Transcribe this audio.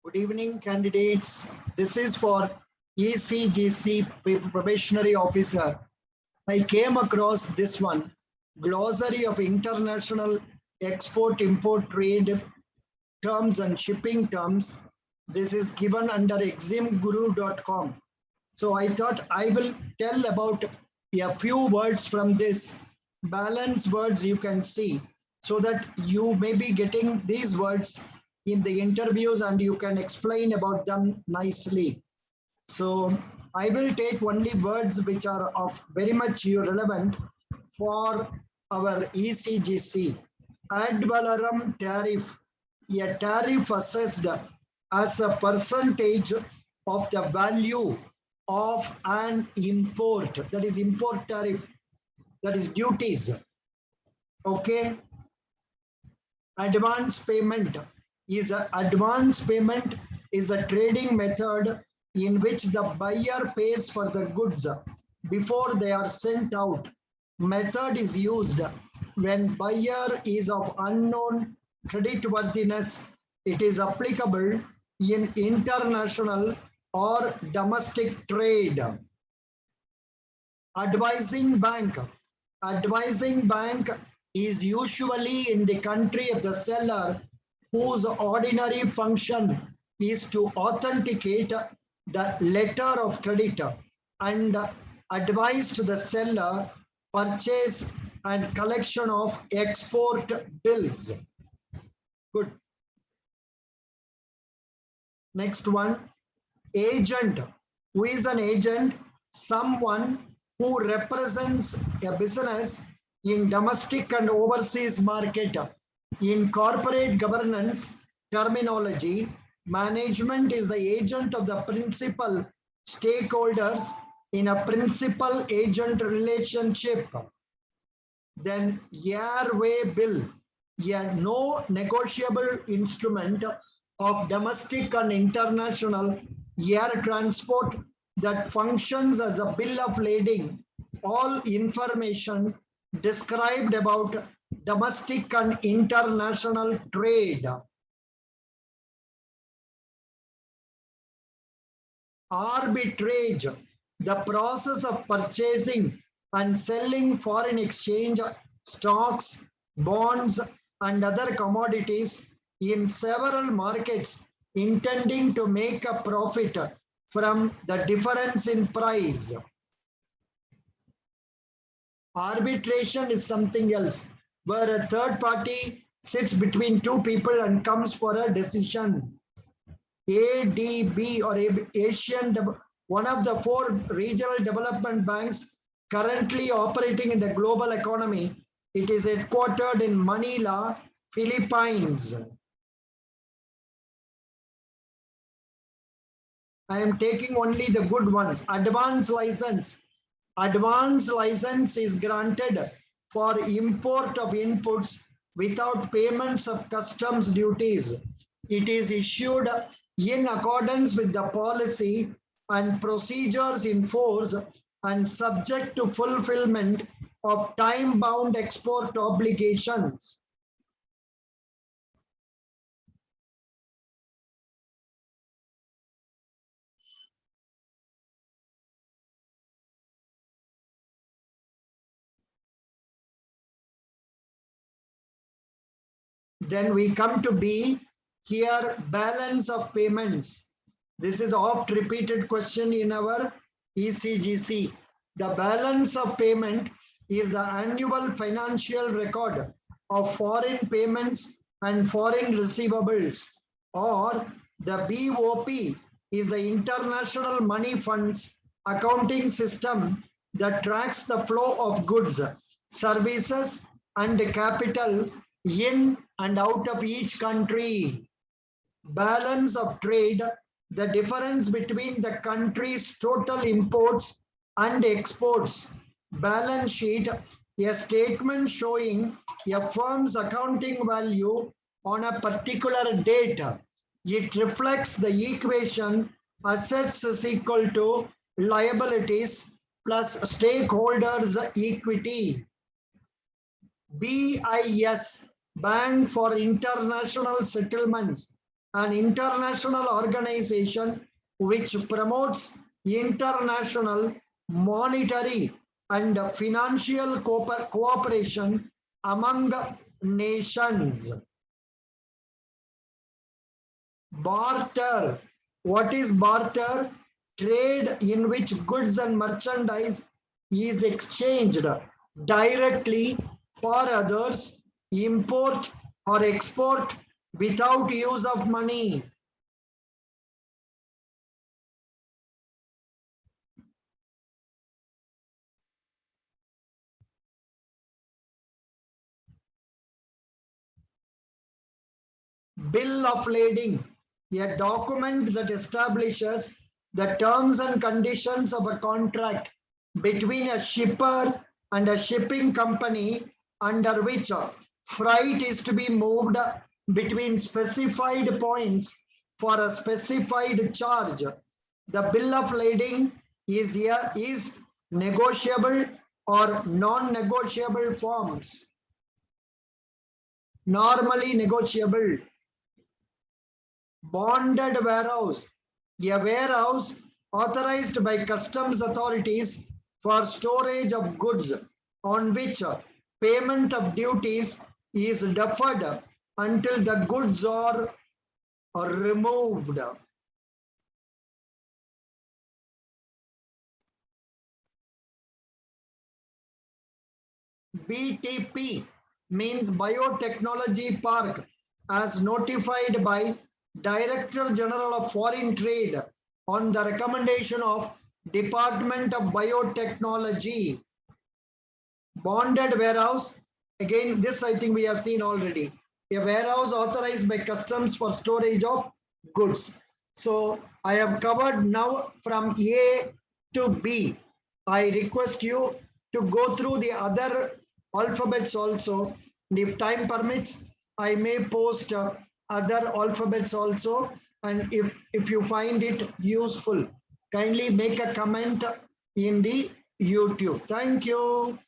Good evening, candidates. This is for ECGC Probationary Officer. I came across this one, Glossary of International Export-Import Trade Terms and Shipping Terms. This is given under eximguru.com. So I thought I will tell about a few words from this. Balance words you can see, so that you may be getting these words in the interviews and you can explain about them nicely. So I will take only words which are of very much relevant for our ECGC. Ad valorem tariff, a tariff assessed as a percentage of the value of an import, that is import tariff, that is duties. Okay. Advance payment is a trading method in which the buyer pays for the goods before they are sent out. Method is used when buyer is of unknown creditworthiness. It is applicable in international or domestic trade. Advising bank. Advising bank is usually in the country of the seller, whose ordinary function is to authenticate the letter of credit and advise to the seller purchase and collection of export bills. Good. Next one, agent. Who is an agent? Someone who represents a business in domestic and overseas market. In corporate governance terminology, management is the agent of the principal stakeholders in a principal-agent relationship. Then airway bill, a no negotiable instrument of domestic and international air transport that functions as a bill of lading all information described about domestic and international trade. Arbitrage, the process of purchasing and selling foreign exchange stocks, bonds, and other commodities in several markets, intending to make a profit from the difference in price. Arbitration is something else, where a third party sits between two people and comes for a decision. ADB, or Asian, one of the 4 regional development banks currently operating in the global economy. It is headquartered in Manila, Philippines. I am taking only the good ones. Advance license. Advance license is granted for import of inputs without payments of customs duties. It is issued in accordance with the policy and procedures in force and subject to fulfillment of time-bound export obligations. Then we come to B, here balance of payments. This is oft repeated question in our ECGC. The balance of payment is the annual financial record of foreign payments and foreign receivables, or the BOP is the international money funds accounting system that tracks the flow of goods, services, and capital in and out of each country. Balance of trade, the difference between the country's total imports and exports. Balance sheet, a statement showing a firm's accounting value on a particular date. It reflects the equation assets is equal to liabilities plus stakeholders' equity. BIS, Bank for International Settlements, an international organization which promotes international monetary and financial cooperation among nations. Barter. What is barter? Trade in which goods and merchandise is exchanged directly for others, import or export without use of money. Bill of lading, a document that establishes the terms and conditions of a contract between a shipper and a shipping company under which freight is to be moved between specified points for a specified charge. The bill of lading is negotiable or non-negotiable forms. Normally negotiable. Bonded warehouse, a warehouse authorized by customs authorities for storage of goods on which payment of duties is deferred until the goods are removed. BTP means Biotechnology Park as notified by Director General of Foreign Trade on the recommendation of Department of Biotechnology. Bonded warehouse, again this I think we have seen already. A warehouse authorized by customs for storage of goods. So I have covered now from A to B. I request you to go through the other alphabets also. And if time permits, I may post other alphabets also. And if you find it useful, kindly make a comment in the YouTube. Thank you.